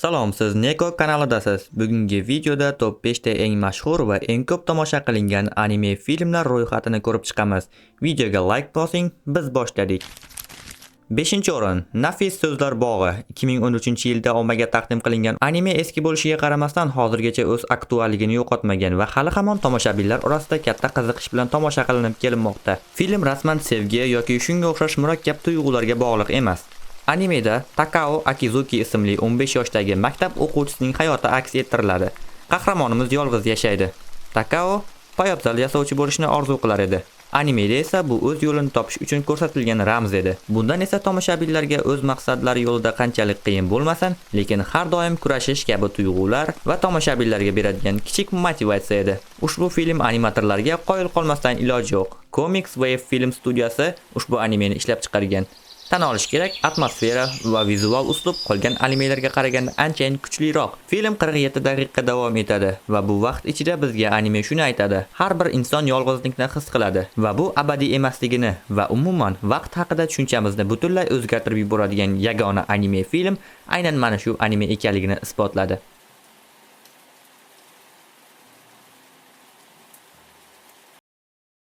Salom, siz Neko kanalidasiz. Bugungi videoda top 5 ta eng mashhur va eng ko'p tomosha qilingan anime filmlar ro'yxatini ko'rib chiqamiz. Videoga like bosing, biz boshladik. 5-o'rin Nafis so'zlar bog'i 2013-yilda ommaga taqdim qilingan anime eski bo'lishiga qaramasdan hozirgacha o'z aktualligini yo'qotmagan va hali hamon tomoshabinlar orasida katta qiziqish bilan tomosha qilinib kelinmoqda. Film rasman sevgi yoki shunga o'xshash murakkab tuyg'ularga bog'liq emas. Animeda Takao Akizuki ismli 15 yoshdagi maktab o'quvchisining hayoti aks ettiriladi. Qahramonimiz yolg'iz yashaydi. Takao poyabzal yasovchi bo'lishni orzu qilar edi. Animeda esa bu o'z yo'lini topish uchun ko'rsatilgan ramz edi. Bundan esa tomoshabinlarga o'z maqsadlari yo'lida qanchalik qiyin bo'lmasin, lekin har doim kurashish kabi tuyg'ular va tomoshabinlarga beradigan kichik motivatsiya edi. Ushbu film animatorlarga qoyil qolmasdan iloji yo'q. Comics Wave film studiyasi ushbu animeni ishlab chiqargan. Tan olish kerak, atmosfera va vizual uslub qolgan animelarga qaraganda anchayin kuchliroq. Film 47 daqiqa davom etadi va bu vaqt ichida bizga anime shuni aytadi: har bir inson yolg'izlikni his qiladi va bu abadiy emasligini va umuman vaqt haqida tushunchamizni butunlay o'zgartirib yuboradigan yagona anime film aynan mana shu anime ekanligini isbotladi.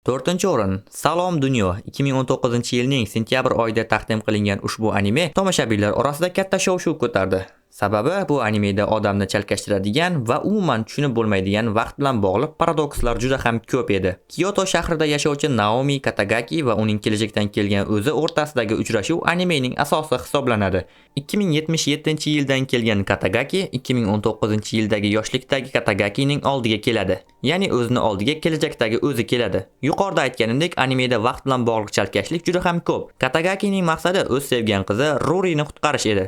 4-o'rin Salom dunyo 2019-yilning sentyabr oyida taqdim qilingan ushbu anime tomoshabinlar orasida katta shov-shuv ko'tardi. Sababi bu animeda odamni chalkashtiradigan va umuman tushunib bo'lmaydigan vaqt bilan bog'liq paradokslar juda ham ko'p edi. Kyoto shahrida yashovchi Naomi Katagaki va uning kelajakdan kelgan o'zi o'rtasidagi uchrashuv animening asosi hisoblanadi. 2077-yildan kelgan Katagaki 2019-yildagi yoshlikdagi Katagakining oldiga keladi. Ya'ni o'zini oldiga kelajakdagi o'zi keladi. Yuqorida aytganimdek, animeda vaqt bilan bog'liq chalkashlik juda ham ko'p. Katagakining maqsadi o'z sevgan qizi Rurini qutqarish edi.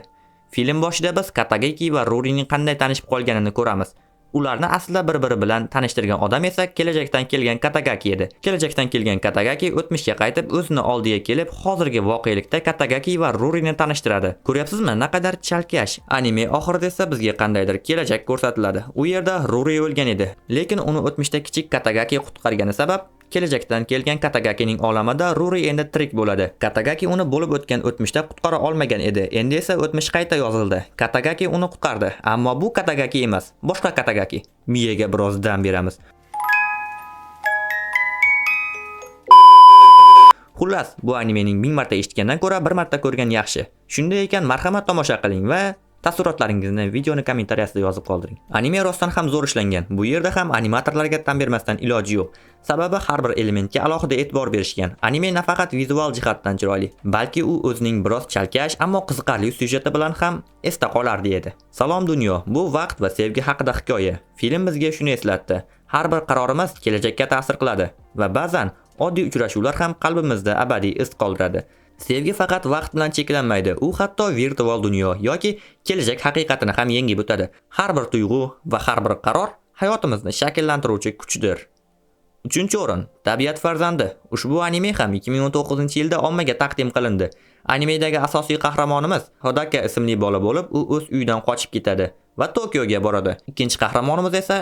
Film boshida biz Katagaki va Rurining qanday tanishib qolganini ko'ramiz. Ularni aslida bir-biri bilan tanishtirgan odam esa kelajakdan kelgan Katagaki edi. Kelajakdan kelgan Katagaki o'tmishga qaytib o'zini oldiga kelib, hozirgi voqelikda Katagaki va Rurini tanishtiradi. Ko'ryapsizmi, naqadar chalkash. Anime oxirida esa bizga qandaydir kelajak ko'rsatiladi. U yerda Ruri o'lgan edi, lekin uni o'tmishda kichik Katagaki qutqargani sabab kelajakdan kelgan Katagakining olamida Ruri endi tirik bo'ladi. Katagaki uni bo'lib o'tgan o'tmishda qutqara olmagan edi. Endi esa o'tmish qayta yozildi. Katagaki uni qutqardi, ammo bu Katagaki emas, boshqa Katagaki. Miyaga biroz dam beramiz. Xullas, bu animening 1000 marta eshitgandan ko'ra 1 marta ko'rgan yaxshi. Shunday ekan, marhamat tomosha qiling va taassurotlaringizni videoni kommentariyasida yozib qoldiring. Anime rostdan ham zo'r ishlangan. Bu yerda ham animatorlarga tan bermasdan iloji yo'q. Sababi har bir elementga alohida e'tibor berishgan. Anime nafaqat vizual jihatdan chiroyli, balki u o'zining biroz chalkash, ammo qiziqarli syujeti bilan ham esda qolardi edi. Salom dunyo, bu vaqt va sevgi haqida hikoya. Film bizga shuni eslatdi. Har bir qarorimiz kelajakka ta'sir qiladi va ba'zan oddiy uchrashuvlar ham qalbimizda abadiy iz qoldiradi. Sevgi faqat vaqt bilan cheklanmaydi. U hatto virtual dunyo yoki kelajak haqiqatini ham yengib o'tadi. Har bir tuyg'u va har bir qaror hayotimizni shakllantiruvchi kuchdir. 3-o'rin Tabiat farzandi. Ushbu anime ham 2019-yilda ommaga taqdim qilindi. Animedagi asosiy qahramonimiz Hodaka ismli bola bo'lib, u o'z uyidan qochib ketadi va Tokioga boradi. Ikkinchi qahramonimiz esa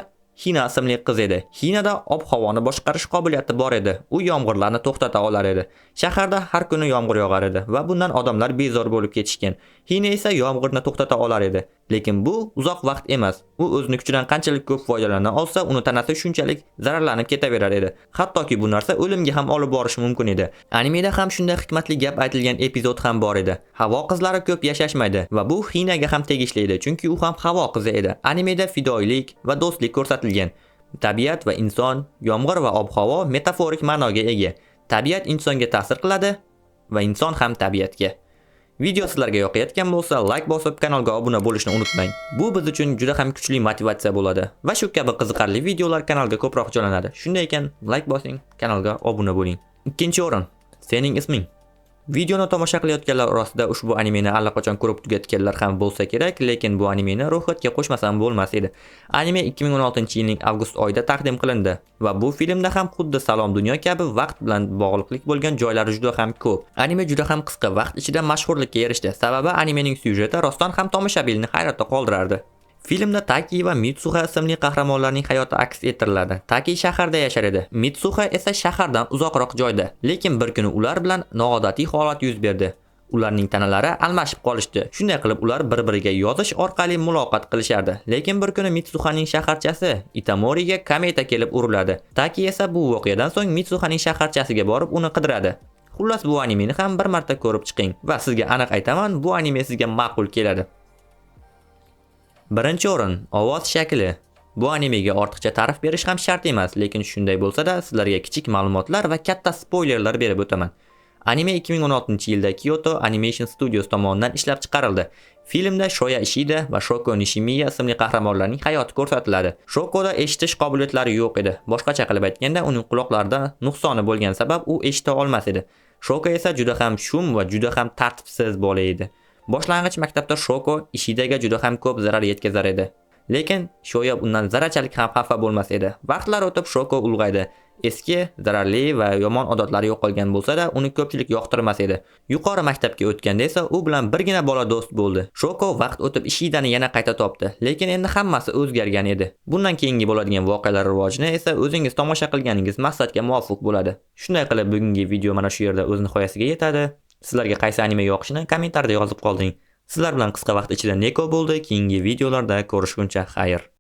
Hina ismli qiz edi. Hinada ob-havoni boshqarish qobiliyati bor edi. U yomg'irlarni to'xtata olar edi. Shaharda har kuni yomg'ir yog'ar edi va bundan odamlar bezor bo'lib ketishgan. Hina esa yomg'irni to'xtata olar edi. Lekin bu uzoq vaqt emas. U o'zining kuchidan qanchalik ko'p foydalana olsa, uni tanasi shunchalik zararlanib ketaverar edi. Hattoki bu narsa o'limga ham olib borishi mumkin edi. Animeda ham shunday hikmatli gap aytilgan epizod ham bor edi. Havo qizlari ko'p yashashmaydi va bu Hinaga ham tegishli edi, chunki u ham havo qizi edi. Animeda fidoyilik va do'stlik ko'rsatilgan. Tabiat va inson, yomg'ir va ob-havo metaforik ma'noga ega. Tabiat insonga ta'sir qiladi va inson ham tabiatga. Video sizlarga yoqayotgan bo'lsa, like bosib, kanalga obuna bo'lishni unutmang. Bu biz uchun juda ham kuchli motivatsiya bo'ladi va shu kabi qiziqarli videolar kanalga ko'proq jo'nanadi. Shunday ekan, like bosing, kanalga obuna bo'ling. 2-o'rin Sening isming. Videoni tomosha qilayotganlar orasida ushbu animeni allaqachon ko'rib tugatganlar ham bo'lsa kerak, lekin bu animeni ro'yxatga qo'shmasam bo'lmas edi. Anime 2016-yilning avgust oyida taqdim qilindi va bu filmda ham xuddi Salom dunyo kabi vaqt bilan bog'liqlik bo'lgan joylari juda ham ko'p. Anime juda ham qisqa vaqt ichida mashhurlikka erishdi. Sababi animening syujeti rostdan ham tomoshabinni hayratda qoldirardi. Filmda Taki va Mitsuha ismli qahramonlarning hayoti aks ettiriladi. Taki shaharda yashar edi. Mitsuha esa shahardan uzoqroq joyda. Lekin bir kuni ular bilan noodatiy holat yuz berdi. Ularning tanalari almashib qolishdi. Shunday qilib ular bir-biriga yozish orqali muloqot qilishardi. Lekin bir kuni Mitsuhaning shaharchasi Itamoriga kometa kelib uriladi. Taki esa bu voqeadan so'ng Mitsuhaning shaharchasiga borib uni qidiradi. Xullas bu animeni ham bir marta ko'rib chiqing va sizga aniq aytaman, bu anime sizga ma'qul keladi. Birinchi o'rin, ovoz shakli. Bu animega ortiqcha ta'rif berish ham shart emas, lekin shunday bo'lsa-da, sizlarga kichik ma'lumotlar va katta spoilerlar berib o'taman. Anime 2016-yilda Kyoto Animation Studios tomonidan ishlab chiqarildi. Filmda Shoya Ishida va Shoko Nishimiya ismli qahramonlarning hayoti ko'rsatiladi. Shokoda eshitish qobiliyatlari yo'q edi. Boshqacha qilib aytganda, uning quloqlarida nuqsoni bo'lgan sabab u eshita olmas edi. Shoko esa juda ham shum va juda ham tartibsiz bola edi. Boshlang'ich maktabda Shoko Ishidaga juda ham ko'p zarar yetkazar edi. Lekin Shoya undan zarrachalik ham xafa bo'lmas edi. Vaqtlar o'tib Shoko ulg'aydi. Eski, zararli va yomon odatlari yo'qolgan bo'lsa-da, uni ko'pchilik yoqtirmas edi. Yuqori maktabga o'tganda esa u bilan birgina bola do'st bo'ldi. Shoko vaqt o'tib Ishidani yana qayta topdi, lekin endi hammasi o'zgargan edi. Bundan keyingi bo'ladigan voqealar rivojini esa o'zingiz tomosha qilganingiz maqsadga muvofiq bo'ladi. Shunday qilib bugungi video mana shu yerda o'z nihoyasiga yetadi. Sizlarga qaysi anime yoqishini kommentariyada yozib qolding. Sizlar bilan qisqa vaqt ichida Neko bo'ldi. Keyingi videolarda ko'rishguncha xayr.